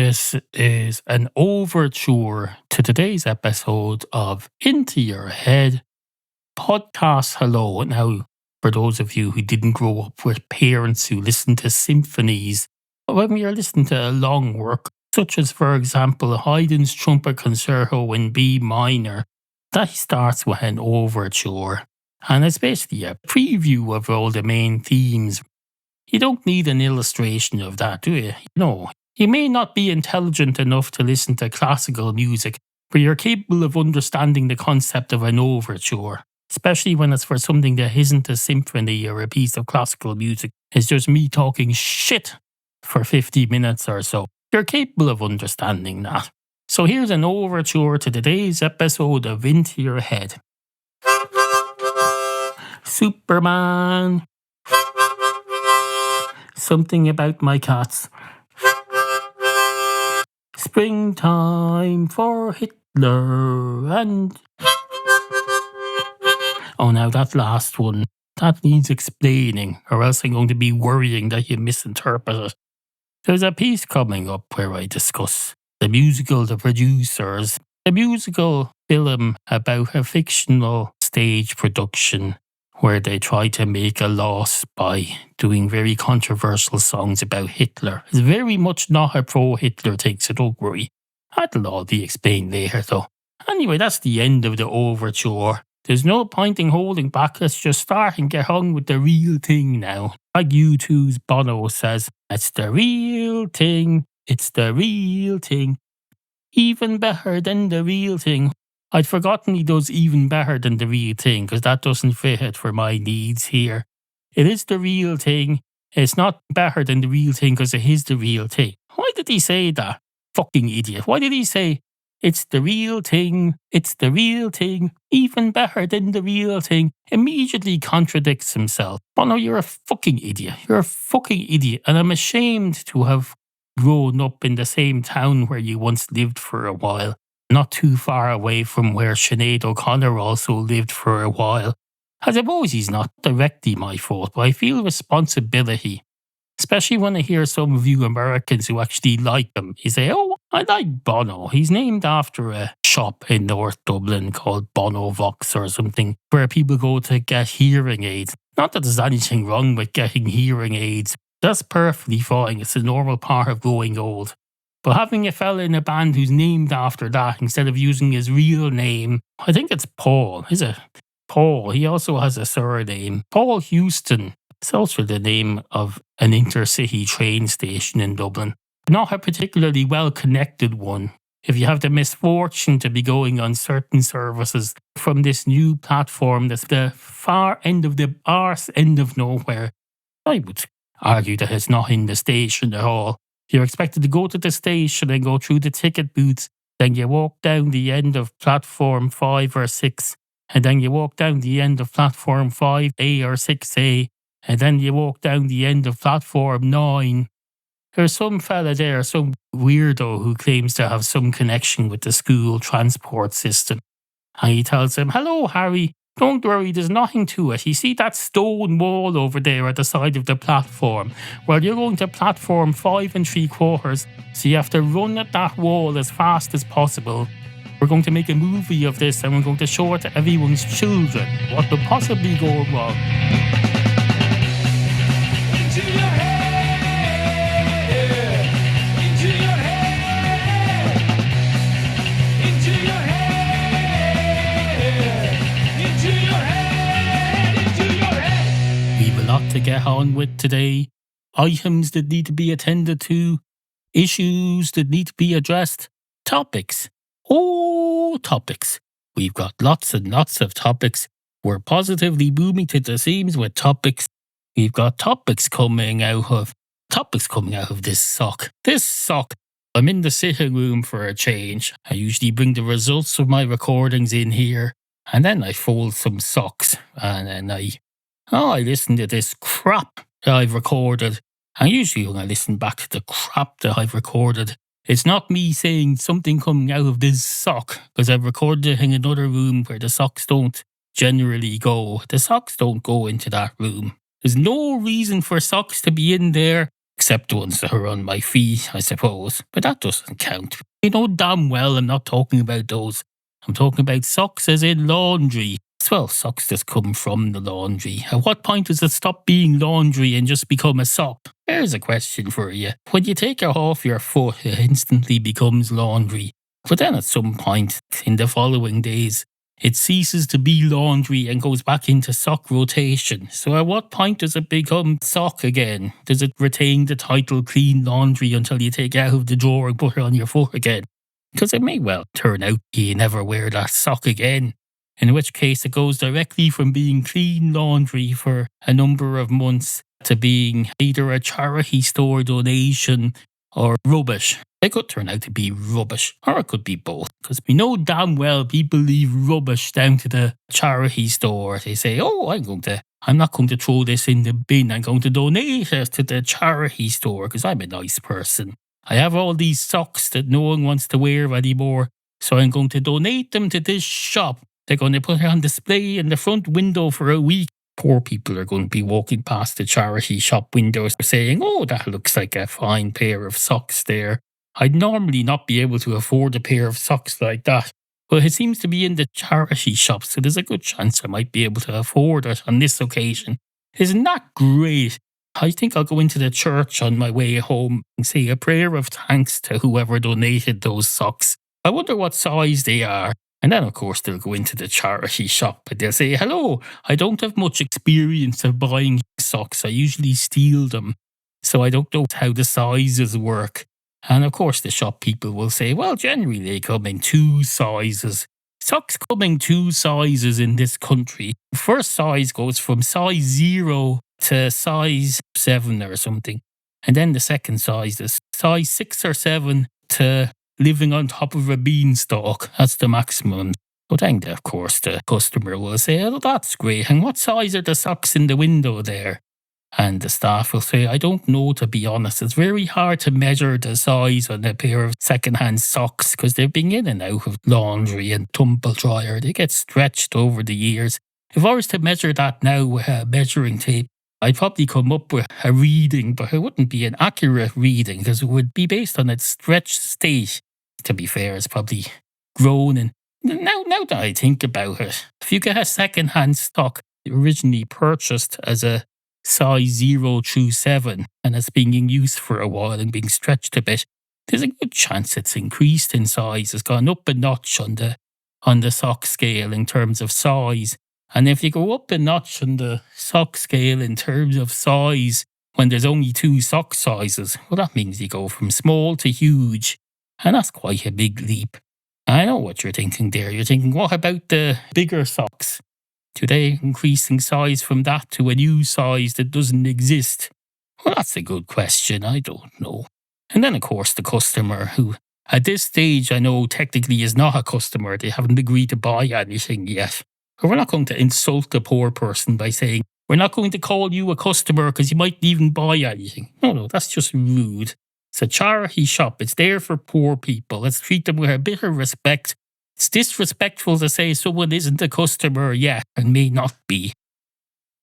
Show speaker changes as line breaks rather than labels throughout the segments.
This is an overture to today's episode of Into Your Head podcast. Hello. Now, for those of you who didn't grow up with parents who listened to symphonies, when we are listening to a long work, such as, for example, Haydn's Trumpet Concerto in B minor, that starts with an overture. And it's basically a preview of all the main themes. You don't need an illustration of that, do you? No. You may not be intelligent enough to listen to classical music, but you're capable of understanding the concept of an overture, especially when it's for something that isn't a symphony or a piece of classical music. It's just me talking shit for 50 minutes or so. You're capable of understanding that. So here's an overture to today's episode of Into Your Head. Superman. Something about my cats. Springtime for Hitler and... Oh, now that last one, that needs explaining, or else I'm going to be worrying that you misinterpret it. There's a piece coming up where I discuss the musical The Producers, a musical film about a fictional stage production where they try to make a loss by doing very controversial songs about Hitler. It's very much not a pro-Hitler thing, so don't worry. That'll all be explained later, though. Anyway, that's the end of the overture. There's no point in holding back. Let's just start and get on with the real thing now. Like U2's Bono says, it's the real thing. It's the real thing. Even better than the real thing. I'd forgotten he does even better than the real thing because that doesn't fit it for my needs here. It is the real thing. It's not better than the real thing because it is the real thing. Why did he say that? Fucking idiot. Why did he say, it's the real thing, it's the real thing, even better than the real thing? Immediately contradicts himself. Oh no, you're a fucking idiot. You're a fucking idiot. And I'm ashamed to have grown up in the same town where you once lived for a while. Not too far away from where Sinead O'Connor also lived for a while. I suppose he's not directly my fault, but I feel responsibility. Especially when I hear some of you Americans who actually like him. You say, oh, I like Bono. He's named after a shop in North Dublin called Bono Vox or something, where people go to get hearing aids. Not that there's anything wrong with getting hearing aids. That's perfectly fine. It's a normal part of growing old. But having a fella in a band who's named after that instead of using his real name, I think it's Paul, is it? Paul. He also has a surname. Paul Houston. It's also the name of an intercity train station in Dublin. Not a particularly well-connected one. If you have the misfortune to be going on certain services from this new platform that's the far end of the arse end of nowhere, I would argue that it's not in the station at all. You're expected to go to the station and go through the ticket booths. Then you walk down the end of platform 5 or 6. And then you walk down the end of platform 5A or 6A. And then you walk down the end of platform 9. There's some fella there, some weirdo who claims to have some connection with the school transport system. And he tells him, hello, Harry. Don't worry, there's nothing to it. You see that stone wall over there at the side of the platform? Well, you're going to platform 5 3/4, so you have to run at that wall as fast as possible. We're going to make a movie of this and we're going to show it to everyone's children. What could possibly go wrong? Into your head. To get on with today, items that need to be attended to, issues that need to be addressed, topics. Oh, topics. We've got lots and lots of topics. We're positively booming to the seams with topics. We've got topics coming out of this sock. This sock. I'm in the sitting room for a change. I usually bring the results of my recordings in here, and then I fold some socks, and then I listen to this crap that I've recorded. And usually when I listen back to the crap that I've recorded, it's not me saying something coming out of this sock, because I've recorded it in another room where the socks don't generally go. The socks don't go into that room. There's no reason for socks to be in there except the ones that are on my feet, I suppose. But that doesn't count. You know damn well I'm not talking about those. I'm talking about socks as in laundry. Well, socks just come from the laundry. At what point does it stop being laundry and just become a sock? Here's a question for you. When you take it off your foot, it instantly becomes laundry. But then at some point in the following days, it ceases to be laundry and goes back into sock rotation. So at what point does it become sock again? Does it retain the title clean laundry until you take it out of the drawer and put it on your foot again? Because it may well turn out you never wear that sock again. In which case it goes directly from being clean laundry for a number of months to being either a charity store donation or rubbish. It could turn out to be rubbish, or it could be both. Because we know damn well people leave rubbish down to the charity store. They say, oh, I'm not going to throw this in the bin. I'm going to donate it to the charity store because I'm a nice person. I have all these socks that no one wants to wear anymore, so I'm going to donate them to this shop. They're going to put it on display in the front window for a week. Poor people are going to be walking past the charity shop windows saying, oh, that looks like a fine pair of socks there. I'd normally not be able to afford a pair of socks like that, but it seems to be in the charity shop, so there's a good chance I might be able to afford it on this occasion. Isn't that great? I think I'll go into the church on my way home and say a prayer of thanks to whoever donated those socks. I wonder what size they are. And then, of course, they'll go into the charity shop and they'll say, hello, I don't have much experience of buying socks. I usually steal them, so I don't know how the sizes work. And, of course, the shop people will say, well, generally they come in 2 sizes. Socks come in 2 sizes in this country. First size goes from size 0 to size 7 or something. And then the second size is size 6 or 7 to living on top of a beanstalk. That's the maximum. But then, of course, the customer will say, oh, that's great. And what size are the socks in the window there? And the staff will say, I don't know, to be honest. It's very hard to measure the size on a pair of second-hand socks because they've been in and out of laundry and tumble dryer. They get stretched over the years. If I was to measure that now with a measuring tape, I'd probably come up with a reading, but it wouldn't be an accurate reading because it would be based on its stretched state. To be fair, it's probably grown. And now that I think about it, if you get a second-hand stock originally purchased as a size 0 through 7 and it's being in use for a while and being stretched a bit, there's a good chance it's increased in size. It's gone up a notch on the sock scale in terms of size. And if you go up a notch on the sock scale in terms of size when there's only 2 sock sizes, well, that means you go from small to huge. And that's quite a big leap. I know what you're thinking there. You're thinking, what about the bigger socks? Do they increase in size from that to a new size that doesn't exist? Well, that's a good question. I don't know. And then, of course, the customer who, at this stage, I know technically is not a customer. They haven't agreed to buy anything yet. But we're not going to insult the poor person by saying, we're not going to call you a customer because you might even buy anything. No, that's just rude. It's a charity shop. It's there for poor people. Let's treat them with a bit of respect. It's disrespectful to say someone isn't a customer yet and may not be.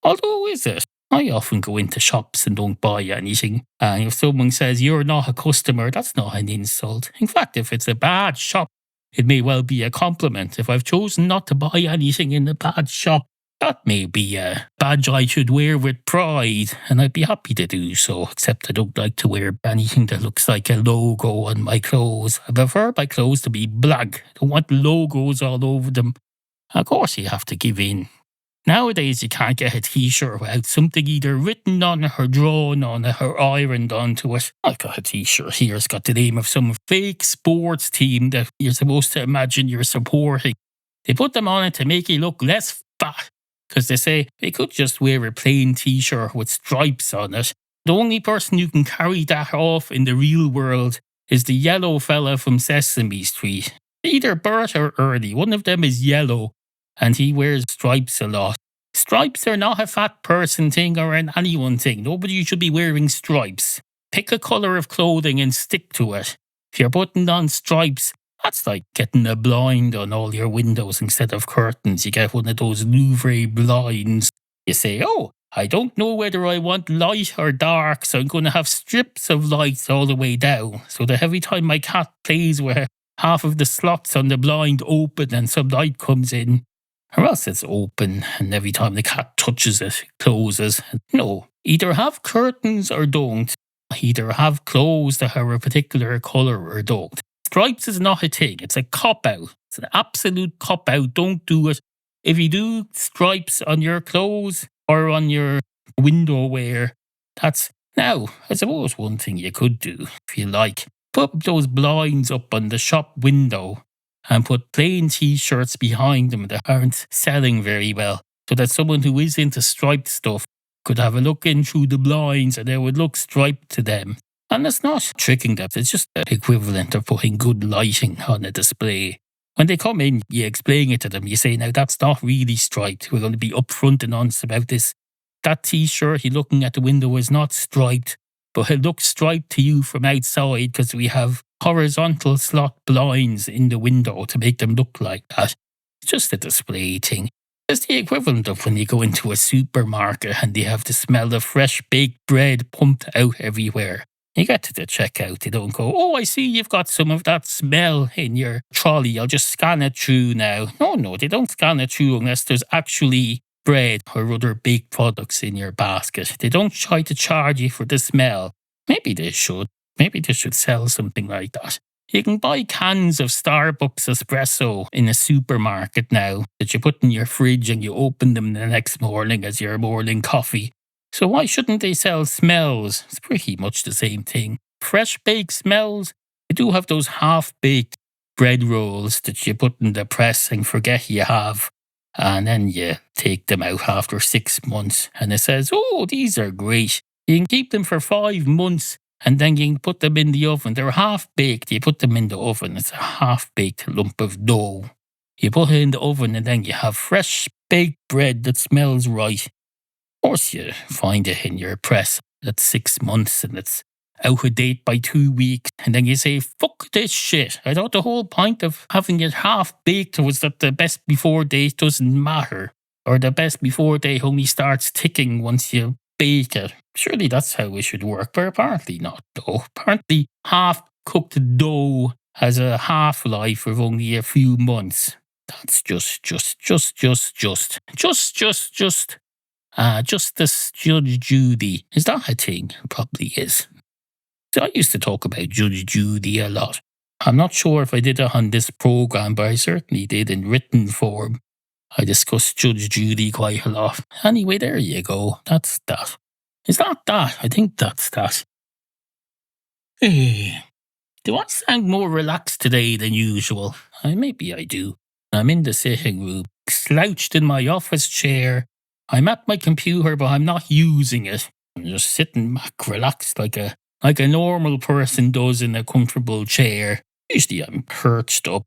Although, is it? I often go into shops and don't buy anything. And if someone says you're not a customer, that's not an insult. In fact, if it's a bad shop, it may well be a compliment. If I've chosen not to buy anything in a bad shop, that may be a badge I should wear with pride, and I'd be happy to do so, except I don't like to wear anything that looks like a logo on my clothes. I prefer my clothes to be black. I don't want logos all over them. Of course, you have to give in. Nowadays, you can't get a t-shirt without something either written on it or drawn on it or ironed onto it. I've got a t-shirt here. It's got the name of some fake sports team that you're supposed to imagine you're supporting. They put them on it to make you look less fat. Because they say they could just wear a plain t-shirt with stripes on it. The only person who can carry that off in the real world is the yellow fella from Sesame Street. Either Bert or Ernie. One of them is yellow, and he wears stripes a lot. Stripes are not a fat person thing or an anyone thing. Nobody should be wearing stripes. Pick a colour of clothing and stick to it. If you're putting on stripes, that's like getting a blind on all your windows instead of curtains. You get one of those Louvre blinds. You say, oh, I don't know whether I want light or dark, so I'm going to have strips of lights all the way down, so that every time my cat plays with half of the slots on the blind open and some light comes in, or else it's open and every time the cat touches it, it closes. No, either have curtains or don't. Either have clothes that are a particular colour or don't. Stripes is not a thing. It's a cop-out. It's an absolute cop-out. Don't do it. If you do stripes on your clothes or on your window wear, that's... Now, I suppose one thing you could do, if you like, put those blinds up on the shop window and put plain t-shirts behind them that aren't selling very well, so that someone who is into striped stuff could have a look in through the blinds and they would look striped to them. And it's not tricking them, it's just the equivalent of putting good lighting on a display. When they come in, you explain it to them. You say, now that's not really striped. We're going to be upfront and honest about this. That t-shirt you're looking at the window is not striped, but it looks striped to you from outside because we have horizontal slot blinds in the window to make them look like that. It's just a display thing. It's the equivalent of when you go into a supermarket and they have the smell of fresh baked bread pumped out everywhere. You get to the checkout, they don't go, oh, I see you've got some of that smell in your trolley, I'll just scan it through now. No, they don't scan it through unless there's actually bread or other baked products in your basket. They don't try to charge you for the smell. Maybe they should. Maybe they should sell something like that. You can buy cans of Starbucks espresso in a supermarket now that you put in your fridge and you open them the next morning as your morning coffee. So why shouldn't they sell smells? It's pretty much the same thing. Fresh baked smells. They do have those half-baked bread rolls that you put in the press and forget you have. And then you take them out after 6 months and it says, oh, these are great. You can keep them for 5 months and then you can put them in the oven. They're half-baked. You put them in the oven. It's a half-baked lump of dough. You put it in the oven and then you have fresh baked bread that smells right. Of course, you find it in your press at 6 months and it's out of date by 2 weeks. And then you say, fuck this shit. I thought the whole point of having it half-baked was that the best before date doesn't matter. Or the best before date only starts ticking once you bake it. Surely that's how it should work, but apparently not, though. Apparently half-cooked dough has a half-life of only a few months. That's just. Justice Judge Judy. Is that a thing? Probably is. So I used to talk about Judge Judy a lot. I'm not sure if I did it on this program, but I certainly did in written form. I discussed Judge Judy quite a lot. Anyway, there you go. That's that. Is that that? I think that's that. Do I sound more relaxed today than usual? Maybe I do. I'm in the sitting room, slouched in my office chair. I'm at my computer, but I'm not using it. I'm just sitting back, relaxed like a normal person does in a comfortable chair. Usually I'm perched up,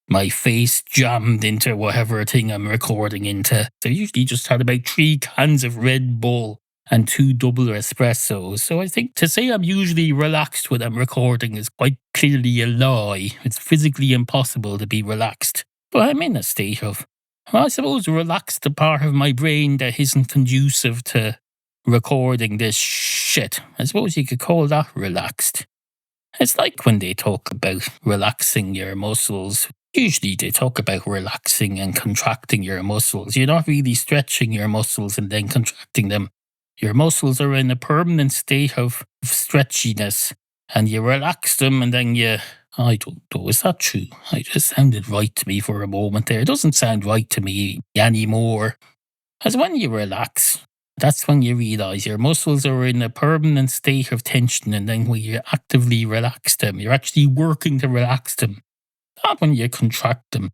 my face jammed into whatever thing I'm recording into. So I usually just had about 3 cans of Red Bull and 2 double espressos. So I think to say I'm usually relaxed when I'm recording is quite clearly a lie. It's physically impossible to be relaxed. But I'm in a state of, I suppose, relaxed, the part of my brain that isn't conducive to recording this shit. I suppose you could call that relaxed. It's like when they talk about relaxing your muscles. Usually they talk about relaxing and contracting your muscles. You're not really stretching your muscles and then contracting them. Your muscles are in a permanent state of stretchiness and you relax them and then you... I don't know, is that true? It just sounded right to me for a moment there. It doesn't sound right to me anymore. As when you relax, that's when you realise your muscles are in a permanent state of tension and then when you actively relax them, you're actually working to relax them. Not when you contract them.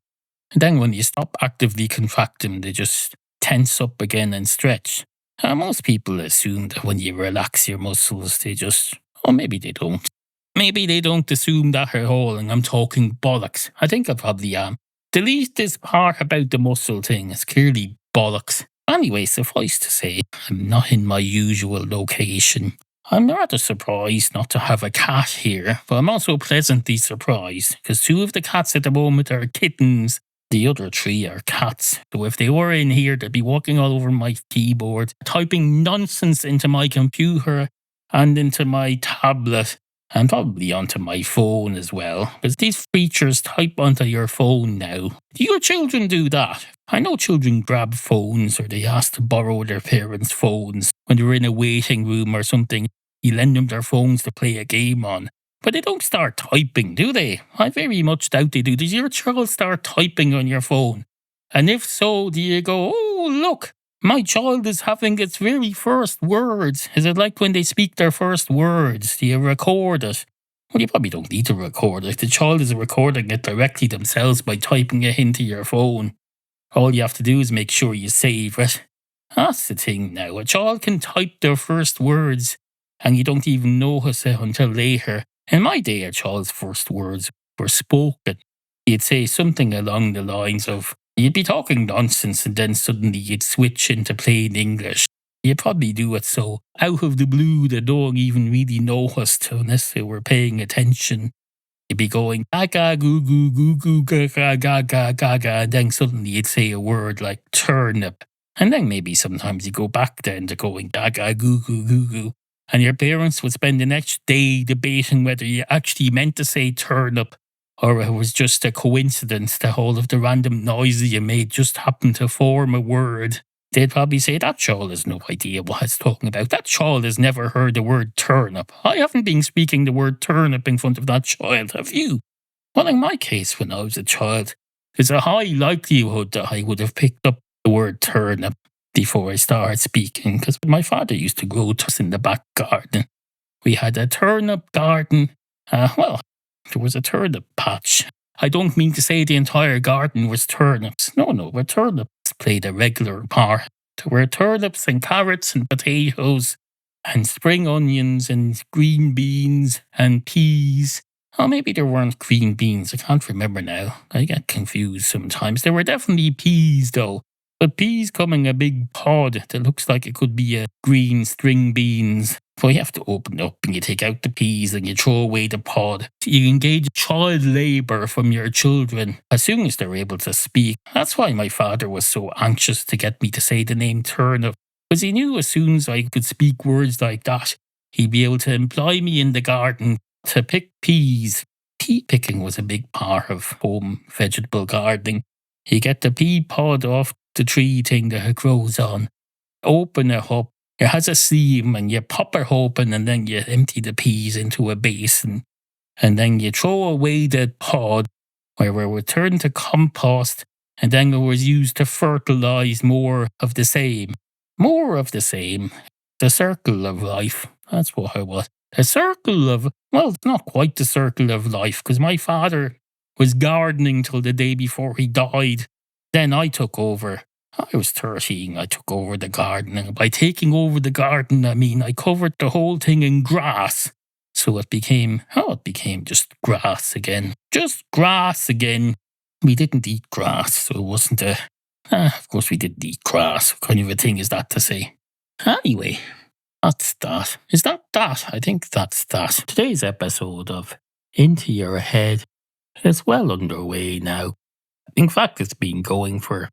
And then when you stop actively contracting, they just tense up again and stretch. Most people assume that when you relax your muscles, they just... Or maybe they don't. Maybe they don't assume that at all and I'm talking bollocks. I think I probably am. Delete this part about the muscle thing. It's clearly bollocks. Anyway, suffice to say, I'm not in my usual location. I'm rather surprised not to have a cat here, but I'm also pleasantly surprised because 2 of the cats at the moment are kittens The other three are cats. So if they were in here, they'd be walking all over my keyboard, typing nonsense into my computer and into my tablet and probably onto my phone as well. Because these features type onto your phone now. Do your children do that? I know children grab phones or they ask to borrow their parents' phones when they're in a waiting room or something. You lend them their phones to play a game on. But they don't start typing, do they? I very much doubt they do. Does your child start typing on your phone? And if so, do you go, oh, look, my child is having its very first words? Is it like when they speak their first words? Do you record it? Well, you probably don't need to record it. The child is recording it directly themselves by typing it into your phone. All you have to do is make sure you save it. That's the thing now. A child can type their first words and you don't even notice it until later. In my day, a child's first words were spoken. You'd say something along the lines of, you'd be talking nonsense and then suddenly you'd switch into plain English. You probably do it so out of the blue that no one even really noticed unless they were paying attention. You'd be going gaga goo goo goo goo gaga gaga gaga, and then suddenly you'd say a word like turnip. And then maybe sometimes you go back then to going gaga goo goo goo goo. And your parents would spend the next day debating whether you actually meant to say turnip or it was just a coincidence that all of the random noises you made just happened to form a word. They'd probably say, that child has no idea what it's talking about. That child has never heard the word turnip. I haven't been speaking the word turnip in front of that child, have you? Well, in my case, when I was a child, there's a high likelihood that I would have picked up the word turnip before I started speaking, because my father used to grow turnips in the back garden. We had a turnip garden. There was a turnip patch. I don't mean to say the entire garden was turnips. No, but turnips played a regular part. There were turnips and carrots and potatoes and spring onions and green beans and peas. Oh, maybe there weren't green beans. I can't remember now. I get confused sometimes. There were definitely peas, though. But peas come in a big pod that looks like it could be a green string beans. So you have to open it up and you take out the peas and you throw away the pod. You engage child labour from your children as soon as they're able to speak. That's why my father was so anxious to get me to say the name turnip. Because he knew as soon as I could speak words like that, he'd be able to employ me in the garden to pick peas. Pea picking was a big part of home vegetable gardening. You get the pea pod off the tree thing that it grows on, open it up, it has a seam and you pop it open and then you empty the peas into a basin and then you throw away the pod where it would turn to compost and then it was used to fertilise more of the same. More of the same. The circle of life. That's what I was. The circle of, well, it's not quite the circle of life because my father was gardening till the day before he died. Then I took over. I was 13. I took over the garden. And by taking over the garden, I mean I covered the whole thing in grass. So it became just grass again. Just grass again. We didn't eat grass, so it wasn't a... of course we didn't eat grass. What kind of a thing is that to say? Anyway, that's that. Is that that? I think that's that. Today's episode of Into Your Head is well underway now. In fact, it's been going for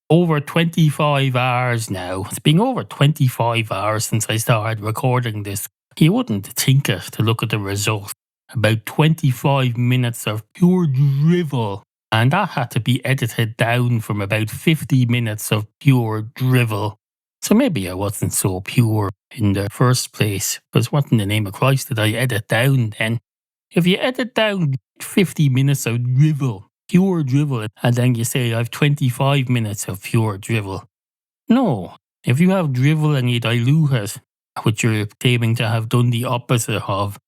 over 25 hours now. It's been over 25 hours since I started recording this. You wouldn't think it to look at the result. About 25 minutes of pure drivel. And that had to be edited down from about 50 minutes of pure drivel. So maybe I wasn't so pure in the first place. Because what in the name of Christ did I edit down then? If you edit down 50 minutes of drivel, pure drivel, and then you say I have 25 minutes of pure drivel. No. If you have drivel and you dilute it, which you're claiming to have done the opposite of,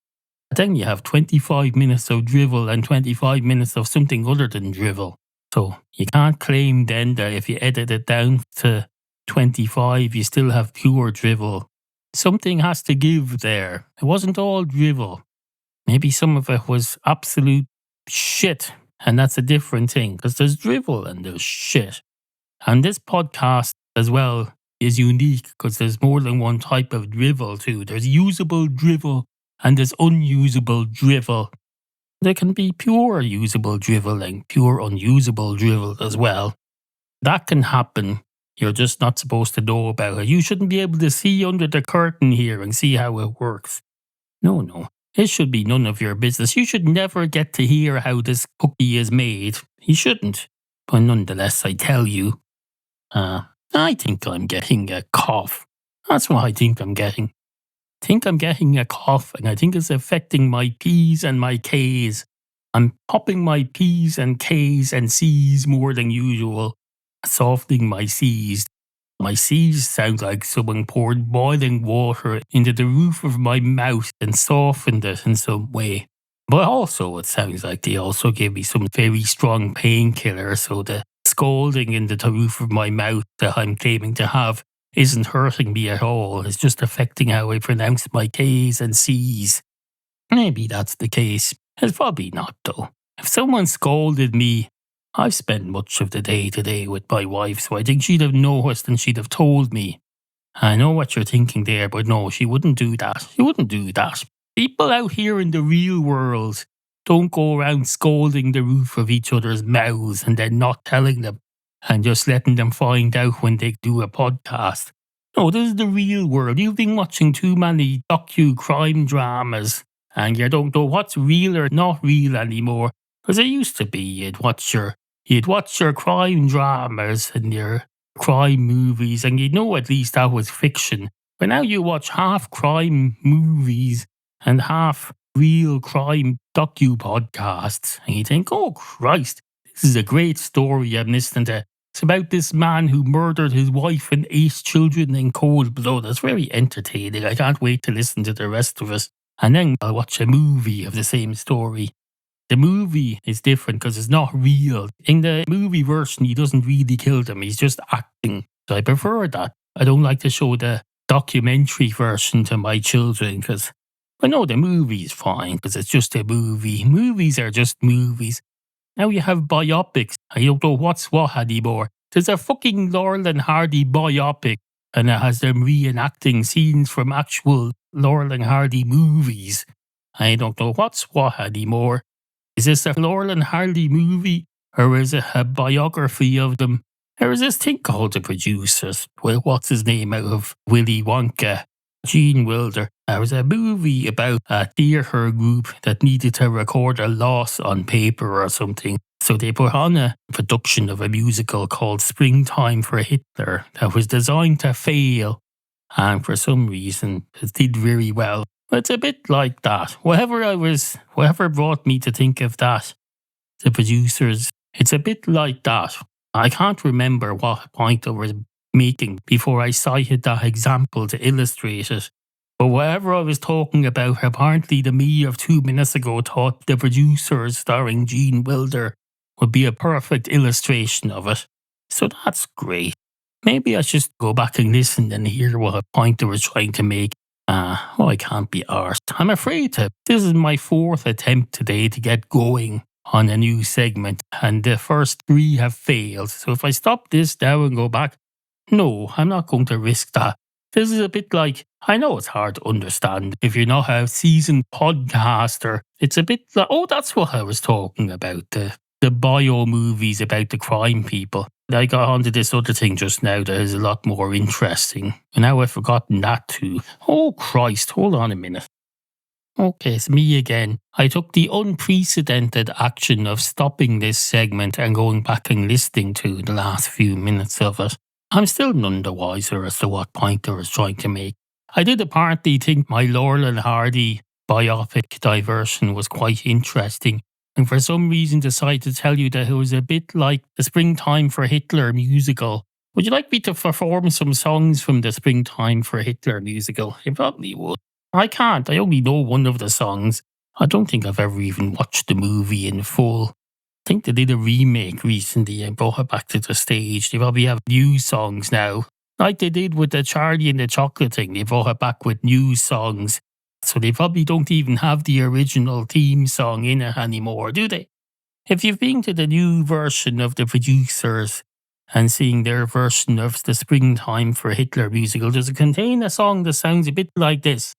then you have 25 minutes of drivel and 25 minutes of something other than drivel. So you can't claim then that if you edit it down to 25, you still have pure drivel. Something has to give there. It wasn't all drivel. Maybe some of it was absolute shit. And that's a different thing, because there's drivel and there's shit. And this podcast as well is unique because there's more than one type of drivel too. There's usable drivel and there's unusable drivel. There can be pure usable drivel and pure unusable drivel as well. That can happen. You're just not supposed to know about it. You shouldn't be able to see under the curtain here and see how it works. No. It should be none of your business. You should never get to hear how this cookie is made. You shouldn't. But nonetheless, I tell you, I think I'm getting a cough. That's what I think I'm getting. Think I'm getting a cough, and I think it's affecting my P's and my K's. I'm popping my P's and K's and C's more than usual, softening my C's. My C's sound like someone poured boiling water into the roof of my mouth and softened it in some way. But also, it sounds like they also gave me some very strong painkiller, so the scalding into the roof of my mouth that I'm claiming to have isn't hurting me at all. It's just affecting how I pronounce my K's and C's. Maybe that's the case. It's probably not, though. If someone scolded me, I've spent much of the day today with my wife, so I think she'd have noticed and she'd have told me. I know what you're thinking there, but no, she wouldn't do that. She wouldn't do that. People out here in the real world don't go around scolding the roof of each other's mouths and then not telling them and just letting them find out when they do a podcast. No, this is the real world. You've been watching too many docu-crime dramas and you don't know what's real or not real anymore. Because it used to be you'd watch your crime dramas and your crime movies and you'd know at least that was fiction. But now you watch half crime movies and half real crime docu-podcasts and you think, oh Christ, this is a great story I'm listening to. It's about this man who murdered his wife and 8 children in cold blood. It's very entertaining. I can't wait to listen to the rest of it. And then I'll watch a movie of the same story. The movie is different because it's not real. In the movie version, he doesn't really kill them. He's just acting. So I prefer that. I don't like to show the documentary version to my children because I know the movie is fine because it's just a movie. Movies are just movies. Now you have biopics. I don't know what's what anymore. There's a fucking Laurel and Hardy biopic and it has them reenacting scenes from actual Laurel and Hardy movies. I don't know what's what anymore. Is this a Laurel and Hardy movie or is it a biography of them? There is this thing called The Producers. Well, what's his name out of Willy Wonka? Gene Wilder. There was a movie about a theatre group that needed to record a loss on paper or something. So they put on a production of a musical called Springtime for Hitler that was designed to fail. And for some reason, it did very well. It's a bit like that. Whatever brought me to think of that, The Producers, it's a bit like that. I can't remember what point I was making before I cited that example to illustrate it. But whatever I was talking about, apparently the me of 2 minutes ago thought The Producers starring Gene Wilder would be a perfect illustration of it. So that's great. Maybe I should go back and listen and hear what point I was trying to make. I can't be arsed. I'm afraid to. This is my 4th attempt today to get going on a new segment, and the first 3 have failed. So if I stop this now and go back, no, I'm not going to risk that. This is a bit like, I know it's hard to understand if you're not a seasoned podcaster. It's a bit like, oh, that's what I was talking about, the bio movies about the crime people. I got onto this other thing just now that is a lot more interesting. And now I've forgotten that too. Oh Christ, hold on a minute. Okay, it's me again. I took the unprecedented action of stopping this segment and going back and listening to the last few minutes of it. I'm still none the wiser as to what point I was trying to make. I did apparently think my Laurel and Hardy biopic diversion was quite interesting, and for some reason decided to tell you that it was a bit like the Springtime for Hitler musical. Would you like me to perform some songs from the Springtime for Hitler musical? You probably would. I can't. I only know one of the songs. I don't think I've ever even watched the movie in full. I think they did a remake recently and brought it back to the stage. They probably have new songs now. Like they did with the Charlie and the Chocolate thing. They brought it back with new songs. So they probably don't even have the original theme song in it anymore, do they? If you've been to the new version of The Producers and seeing their version of the Springtime for Hitler musical, does it contain a song that sounds a bit like this?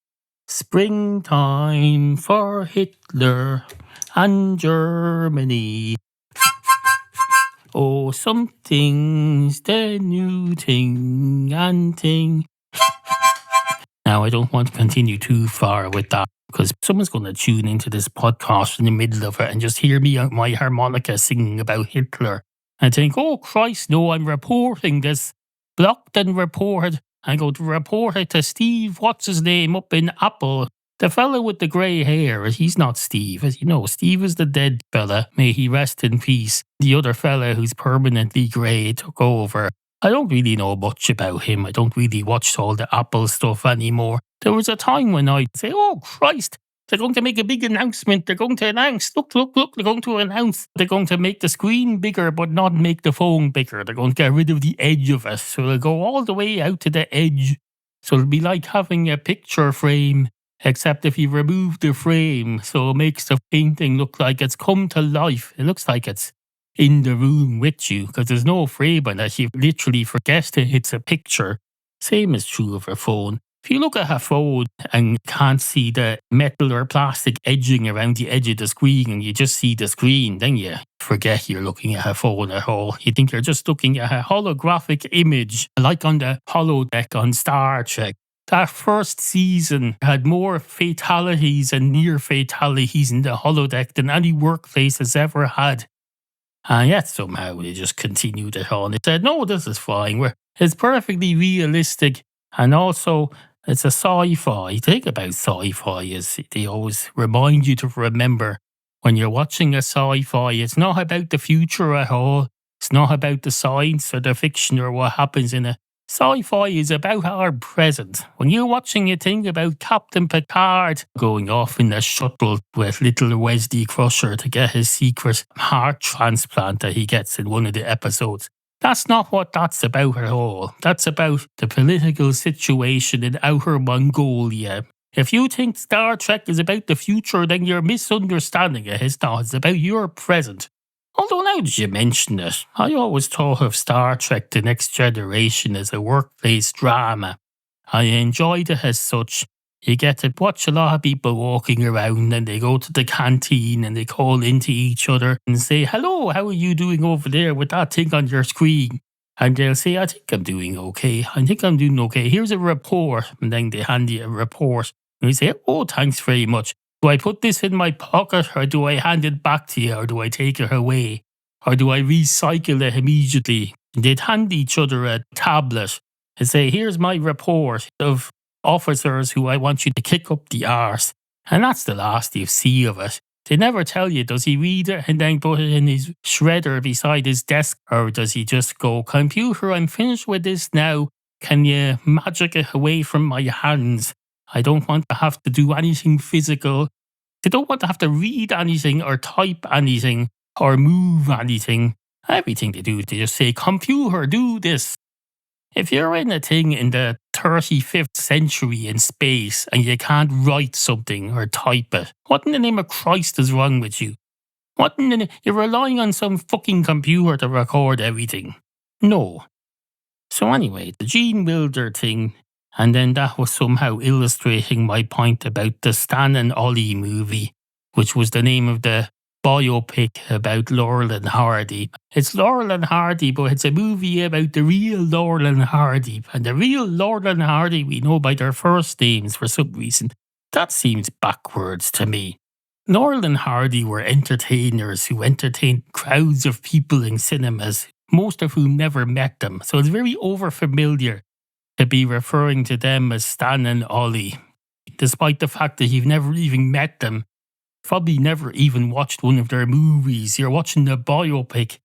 Springtime for Hitler. and Germany. Oh, something's the new thing and thing. Now, I don't want to continue too far with that because someone's going to tune into this podcast in the middle of it and just hear me on my harmonica singing about Hitler and think, oh, Christ, no, I'm reporting this. Blocked and reported. I'm going to report it to Steve, what's his name, up in Apple. The fella with the grey hair, he's not Steve. As you know, Steve is the dead fella. May he rest in peace. The other fella who's permanently grey took over. I don't really know much about him. I don't really watch all the Apple stuff anymore. There was a time when I'd say, oh, Christ, they're going to make a big announcement. They're going to announce, look, they're going to announce. They're going to make the screen bigger but not make the phone bigger. They're going to get rid of the edge of it. So it'll go all the way out to the edge. So it'll be like having a picture frame, except if you remove the frame. So it makes the painting look like it's come to life. It looks like it's in the room with you because there's no frame on it. You literally forget that it's a picture. Same is true of a phone. If you look at a phone and can't see the metal or plastic edging around the edge of the screen and you just see the screen, then you forget you're looking at a phone at all. You think you're just looking at a holographic image, like on the holodeck on Star Trek. That first season had more fatalities and near fatalities in the holodeck than any workplace has ever had. And yet somehow they just continued it on. They said, no, this is fine. It's perfectly realistic. And also, it's a sci-fi. The thing about sci-fi is they always remind you to remember when you're watching a sci-fi, it's not about the future at all. It's not about the science or the fiction or what happens in it. Sci-fi is about our present. When you're watching a thing about Captain Picard going off in the shuttle with little Wesley Crusher to get his secret heart transplant that he gets in one of the episodes, that's not what that's about at all. That's about the political situation in Outer Mongolia. If you think Star Trek is about the future, then you're misunderstanding it. It's not. It's about your present. Although now that you mention it, I always thought of Star Trek The Next Generation as a workplace drama. I enjoyed it as such. You get to watch a lot of people walking around and they go to the canteen and they call into each other and say, hello, how are you doing over there with that thing on your screen? And they'll say, I think I'm doing okay. I think I'm doing okay. Here's a report. And then they hand you a report. And you say, oh, thanks very much. Do I put this in my pocket or do I hand it back to you or do I take it away? Or do I recycle it immediately? They'd hand each other a tablet and say, here's my report of officers who I want you to kick up the arse. And that's the last you see of it. They never tell you, does he read it and then put it in his shredder beside his desk? Or does he just go, computer, I'm finished with this now. Can you magic it away from my hands? I don't want to have to do anything physical. They don't want to have to read anything or type anything or move anything. Everything they do, they just say, computer, do this. If you're in a thing in the 35th century in space and you can't write something or type it, what in the name of Christ is wrong with you? You're relying on some fucking computer to record everything. No. So anyway, the Gene Wilder thing, and then that was somehow illustrating my point about the Stan and Ollie movie, which was the name of the biopic about Laurel and Hardy. It's Laurel and Hardy, but it's a movie about the real Laurel and Hardy. And the real Laurel and Hardy we know by their first names for some reason. That seems backwards to me. Laurel and Hardy were entertainers who entertained crowds of people in cinemas, most of whom never met them. So it's very overfamiliar to be referring to them as Stan and Ollie, despite the fact that you've never even met them. Probably never even watched one of their movies. You're watching the biopic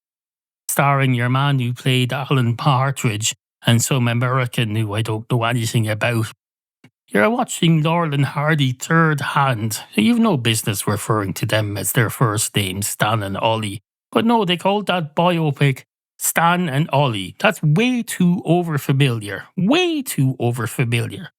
starring your man who played Alan Partridge and some American who I don't know anything about. You're watching Laurel and Hardy third hand. So you've no business referring to them as their first names, Stan and Ollie. But no, they called that biopic Stan and Ollie. That's way too overfamiliar. Way too overfamiliar.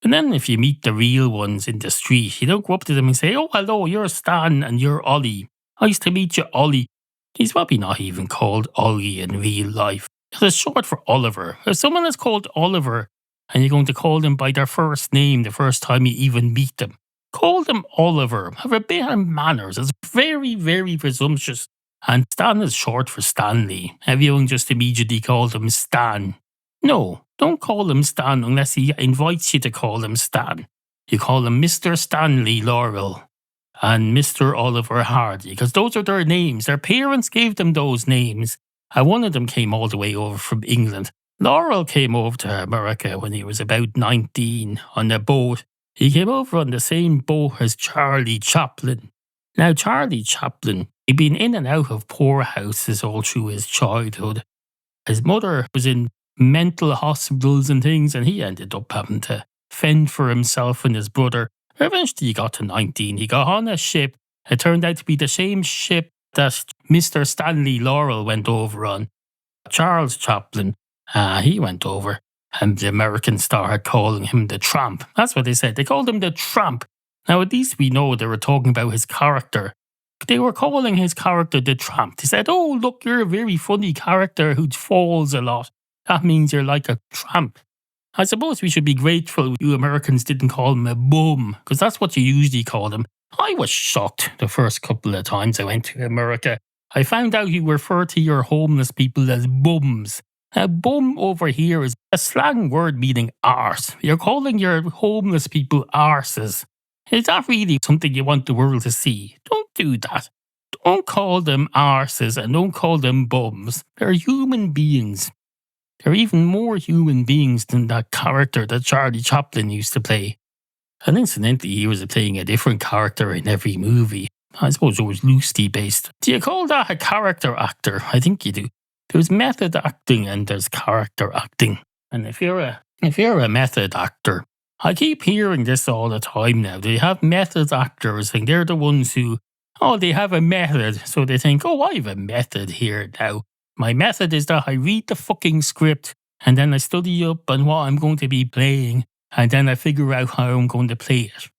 And then if you meet the real ones in the street, you don't go up to them and say, oh, hello, you're Stan and you're Ollie. Nice to meet you, Ollie. He's probably not even called Ollie in real life. It's short for Oliver. If someone is called Oliver and you're going to call them by their first name the first time you even meet them, Call them Oliver. Have a bit of manners. It's very, very presumptuous. And Stan is short for Stanley. Everyone just immediately called him Stan. No, don't call him Stan unless he invites you to call him Stan. You call him Mr. Stanley Laurel and Mr. Oliver Hardy, because those are their names. Their parents gave them those names. And one of them came all the way over from England. Laurel came over to America when he was about 19 on a boat. He came over on the same boat as Charlie Chaplin. Now, Charlie Chaplin, he'd been in and out of poorhouses all through his childhood. His mother was in mental hospitals and things, and he ended up having to fend for himself and his brother. Eventually, he got to 19. He got on a ship. It turned out to be the same ship that Mr. Stanley Laurel went over on. Charles Chaplin, he went over, and the Americans started calling him the Tramp. That's what they said. They called him the Tramp. Now, at least we know they were talking about his character. They were calling his character the Tramp. They said, oh, look, you're a very funny character who falls a lot. That means you're like a tramp. I suppose we should be grateful you Americans didn't call him a bum, because that's what you usually call him. I was shocked the first couple of times I went to America. I found out you refer to your homeless people as bums. A bum over here is a slang word meaning arse. You're calling your homeless people arses. Is that really something you want the world to see? Don't do that. Don't call them arses and don't call them bums. They're human beings. They're even more human beings than that character that Charlie Chaplin used to play. And incidentally, he was playing a different character in every movie. I suppose it was loosely based. Do you call that a character actor? I think you do. There's method acting and there's character acting. And if you're a method actor, I keep hearing this all the time now. They have method actors and they're the ones who, they have a method. So they think, I have a method here now. My method is that I read the fucking script and then I study up on what I'm going to be playing and then I figure out how I'm going to play it.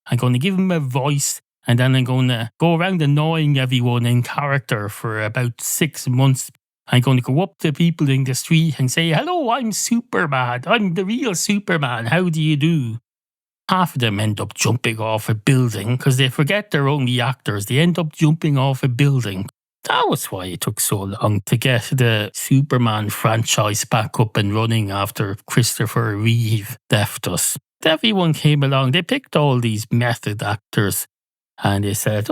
I'm going to give him a voice and then I'm going to go around annoying everyone in character for about 6 months. I'm going to go up to people in the street and say, hello, I'm Superman. I'm the real Superman. How do you do? Half of them end up jumping off a building because they forget they're only actors. They end up jumping off a building. That was why it took so long to get the Superman franchise back up and running after Christopher Reeve left us. Everyone came along. They picked all these method actors and they said,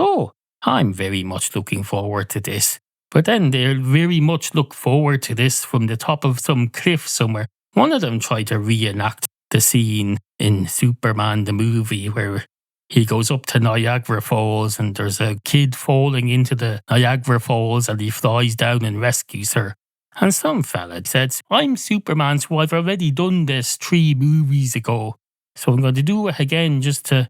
I'm very much looking forward to this. But then they very much look forward to this from the top of some cliff somewhere. One of them tried to reenact the scene in Superman the movie where he goes up to Niagara Falls and there's a kid falling into the Niagara Falls and he flies down and rescues her. And some fella said, I'm Superman, so I've already done this 3 movies ago. So I'm going to do it again just to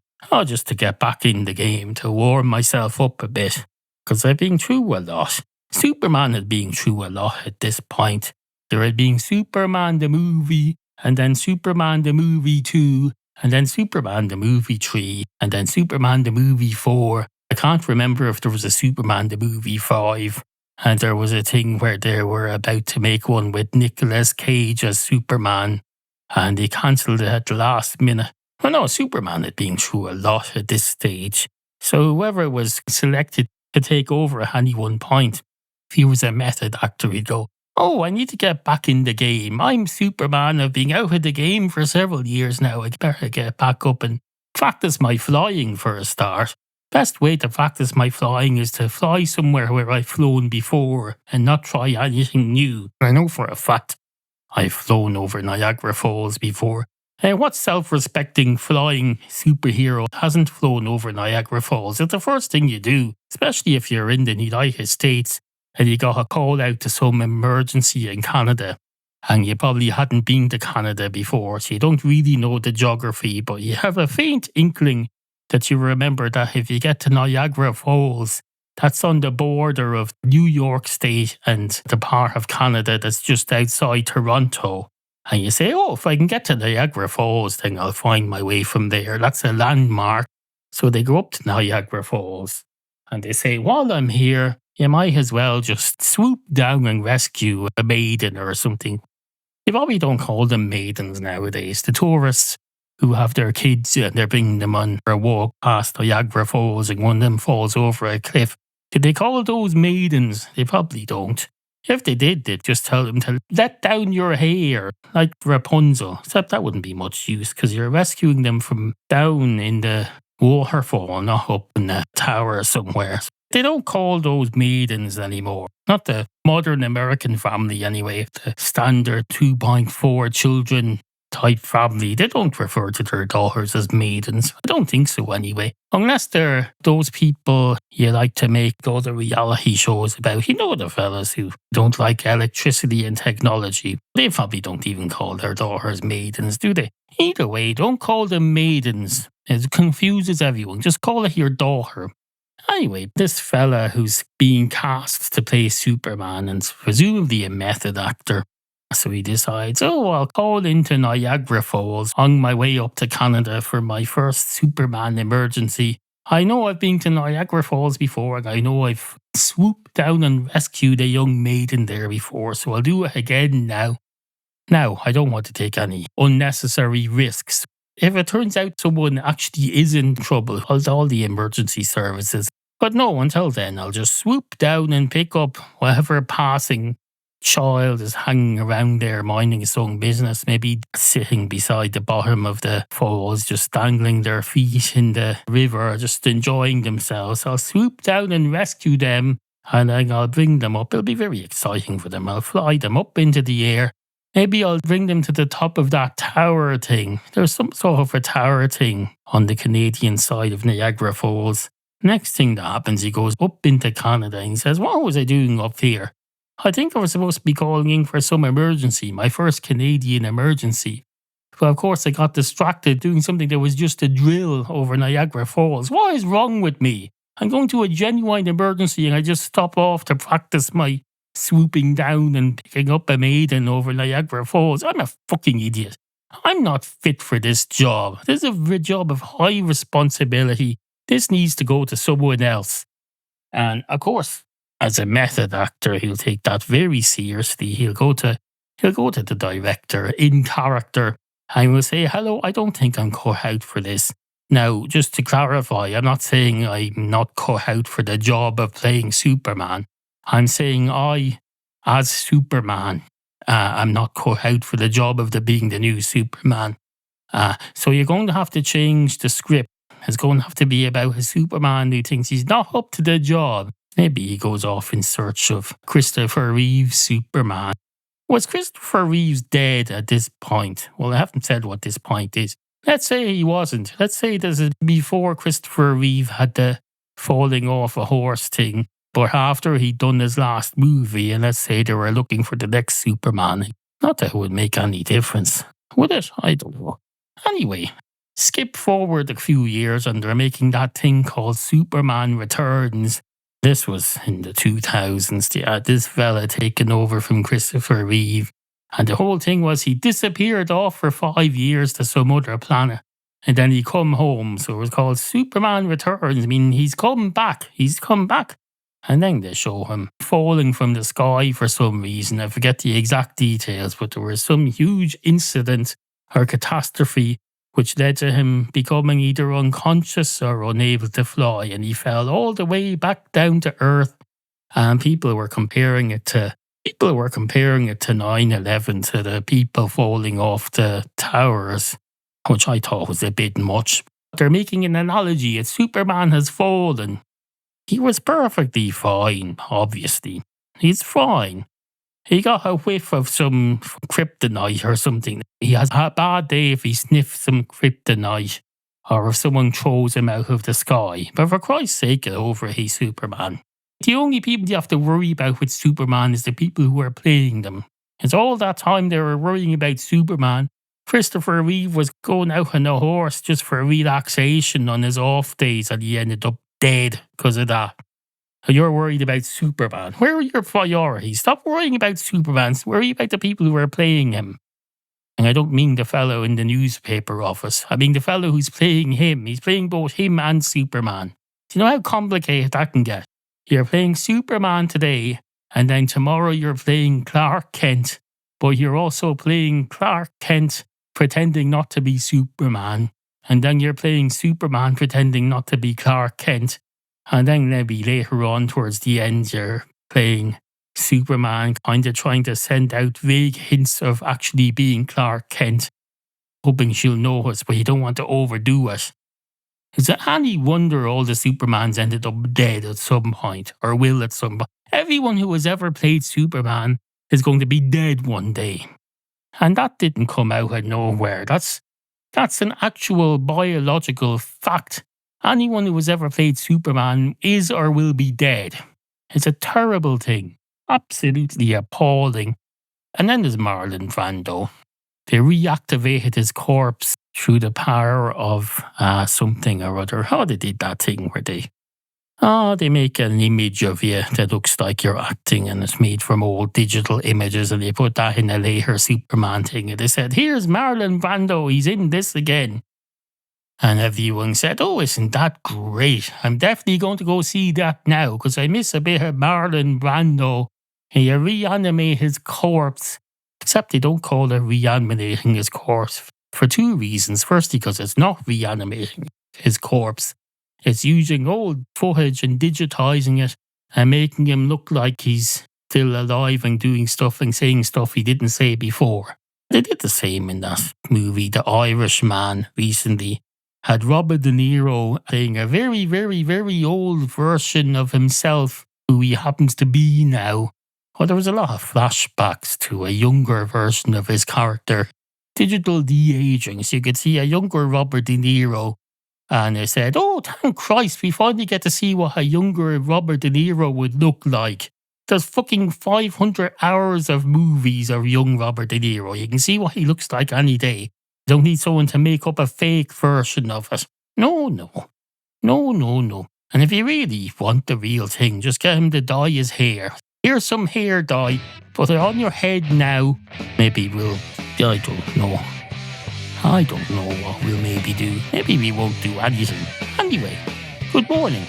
get back in the game, to warm myself up a bit. Because I've been through a lot. Superman had been through a lot at this point. There had been Superman the movie, and then Superman the movie 2, and then Superman the movie 3, and then Superman the movie 4. I can't remember if there was a Superman the movie 5. And there was a thing where they were about to make one with Nicolas Cage as Superman, and they cancelled it at the last minute. Well, no, Superman had been through a lot at this stage. So whoever was selected to take over at any one point, if he was a method actor, he'd go, I need to get back in the game. I'm Superman. I've been out of the game for several years now. I better get back up and practice my flying for a start. Best way to practice my flying is to fly somewhere where I've flown before and not try anything new. I know for a fact I've flown over Niagara Falls before. What self-respecting flying superhero hasn't flown over Niagara Falls? It's the first thing you do, especially if you're in the United States and you got a call out to some emergency in Canada. And you probably hadn't been to Canada before, so you don't really know the geography, but you have a faint inkling that you remember that if you get to Niagara Falls, that's on the border of New York State and the part of Canada that's just outside Toronto. And you say, if I can get to Niagara Falls, then I'll find my way from there. That's a landmark. So they go up to Niagara Falls and they say, while I'm here, you might as well just swoop down and rescue a maiden or something. You probably don't call them maidens nowadays. The tourists who have their kids and they're bringing them on for a walk past Niagara Falls and one of them falls over a cliff. Do they call those maidens? They probably don't. If they did, they'd just tell them to let down your hair, like Rapunzel. Except that wouldn't be much use because you're rescuing them from down in the waterfall, not up in the tower somewhere. They don't call those maidens anymore. Not the modern American family anyway, the standard 2.4 children type family. They don't refer to their daughters as maidens. I don't think so anyway. Unless they're those people you like to make all the reality shows about. You know the fellas who don't like electricity and technology. They probably don't even call their daughters maidens, do they? Either way, don't call them maidens. It confuses everyone. Just call it your daughter. Anyway, this fella who's being cast to play Superman and presumably a method actor. So he decides, I'll call into Niagara Falls on my way up to Canada for my first Superman emergency. I know I've been to Niagara Falls before and I know I've swooped down and rescued a young maiden there before, so I'll do it again now. Now, I don't want to take any unnecessary risks. If it turns out someone actually is in trouble, I'll call the emergency services. But no, until then, I'll just swoop down and pick up whatever passing child is hanging around there minding his own business, maybe sitting beside the bottom of the falls, just dangling their feet in the river, just enjoying themselves. I'll swoop down and rescue them and then I'll bring them up. It'll be very exciting for them. I'll fly them up into the air. Maybe I'll bring them to the top of that tower thing. There's some sort of a tower thing on the Canadian side of Niagara Falls. Next thing that happens, he goes up into Canada and he says, what was I doing up here? I think I was supposed to be calling in for some emergency, my first Canadian emergency. But of course I got distracted doing something that was just a drill over Niagara Falls. What is wrong with me? I'm going to a genuine emergency and I just stop off to practice my swooping down and picking up a maiden over Niagara Falls. I'm a fucking idiot. I'm not fit for this job. This is a job of high responsibility. This needs to go to someone else. And of course, as a method actor, he'll take that very seriously. He'll go to the director in character and will say, hello, I don't think I'm cut out for this. Now, just to clarify, I'm not saying I'm not cut out for the job of playing Superman. I'm saying I, as Superman, I'm not cut out for the job of being the new Superman. So you're going to have to change the script. It's going to have to be about a Superman who thinks he's not up to the job. Maybe he goes off in search of Christopher Reeve's Superman. Was Christopher Reeves dead at this point? Well, I haven't said what this point is. Let's say he wasn't. Let's say this is before Christopher Reeve had the falling off a horse thing, but after he'd done his last movie, and let's say they were looking for the next Superman. Not that it would make any difference, would it? I don't know. Anyway, skip forward a few years and they're making that thing called Superman Returns. This was in the 2000s. Yeah, this fella taken over from Christopher Reeve. And the whole thing was he disappeared off for 5 years to some other planet. And then he come home. So it was called Superman Returns. I mean, he's come back. He's come back. And then they show him falling from the sky for some reason. I forget the exact details, but there was some huge incident or catastrophe which led to him becoming either unconscious or unable to fly, and he fell all the way back down to Earth. And people were comparing it to 9/11, to the people falling off the towers, which I thought was a bit much. They're making an analogy. It's Superman has fallen. He was perfectly fine, obviously. He's fine. He got a whiff of some kryptonite or something. He has a bad day if he sniffs some kryptonite or if someone throws him out of the sky. But for Christ's sake, get over it, he's Superman. The only people you have to worry about with Superman is the people who are playing them. It's all that time they were worrying about Superman. Christopher Reeve was going out on a horse just for relaxation on his off days and he ended up dead because of that. You're worried about Superman. Where are your priorities? Stop worrying about Superman. Worry about the people who are playing him. And I don't mean the fellow in the newspaper office. I mean the fellow who's playing him. He's playing both him and Superman. Do you know how complicated that can get? You're playing Superman today, and then tomorrow you're playing Clark Kent. But you're also playing Clark Kent pretending not to be Superman, and then you're playing Superman pretending not to be Clark Kent, and then maybe later on towards the end you're playing Superman kind of trying to send out vague hints of actually being Clark Kent, hoping she'll notice, but you don't want to overdo it. Is it any wonder all the Supermans ended up dead at some point, or will at some point? Everyone who has ever played Superman is going to be dead one day. And that didn't come out of nowhere. That's an actual biological fact. Anyone who has ever played Superman is or will be dead. It's a terrible thing. Absolutely appalling. And then there's Marlon Brando. They reactivated his corpse through the power of something or other. How they did that thing where they make an image of you that looks like you're acting, and it's made from old digital images, and they put that in a later Superman thing, and they said, here's Marlon Brando, he's in this again. And everyone said, oh, isn't that great? I'm definitely going to go see that now, because I miss a bit of Marlon Brando. And you reanimate his corpse. Except they don't call it reanimating his corpse for two reasons. Firstly, because it's not reanimating his corpse. It's using old footage and digitizing it and making him look like he's still alive and doing stuff and saying stuff he didn't say before. They did the same in that movie, The Irishman, recently. Had Robert De Niro playing a very, very, very old version of himself, who he happens to be now. Well, there was a lot of flashbacks to a younger version of his character. Digital de-aging, so you could see a younger Robert De Niro. And they said, oh, thank Christ, we finally get to see what a younger Robert De Niro would look like. There's fucking 500 hours of movies of young Robert De Niro. You can see what he looks like any day. You don't need someone to make up a fake version of it. No. And if you really want the real thing, just get him to dye his hair. Here's some hair dye. Put it on your head now. Maybe we'll... I don't know. I don't know what we'll maybe do. Maybe we won't do anything. Anyway, good morning.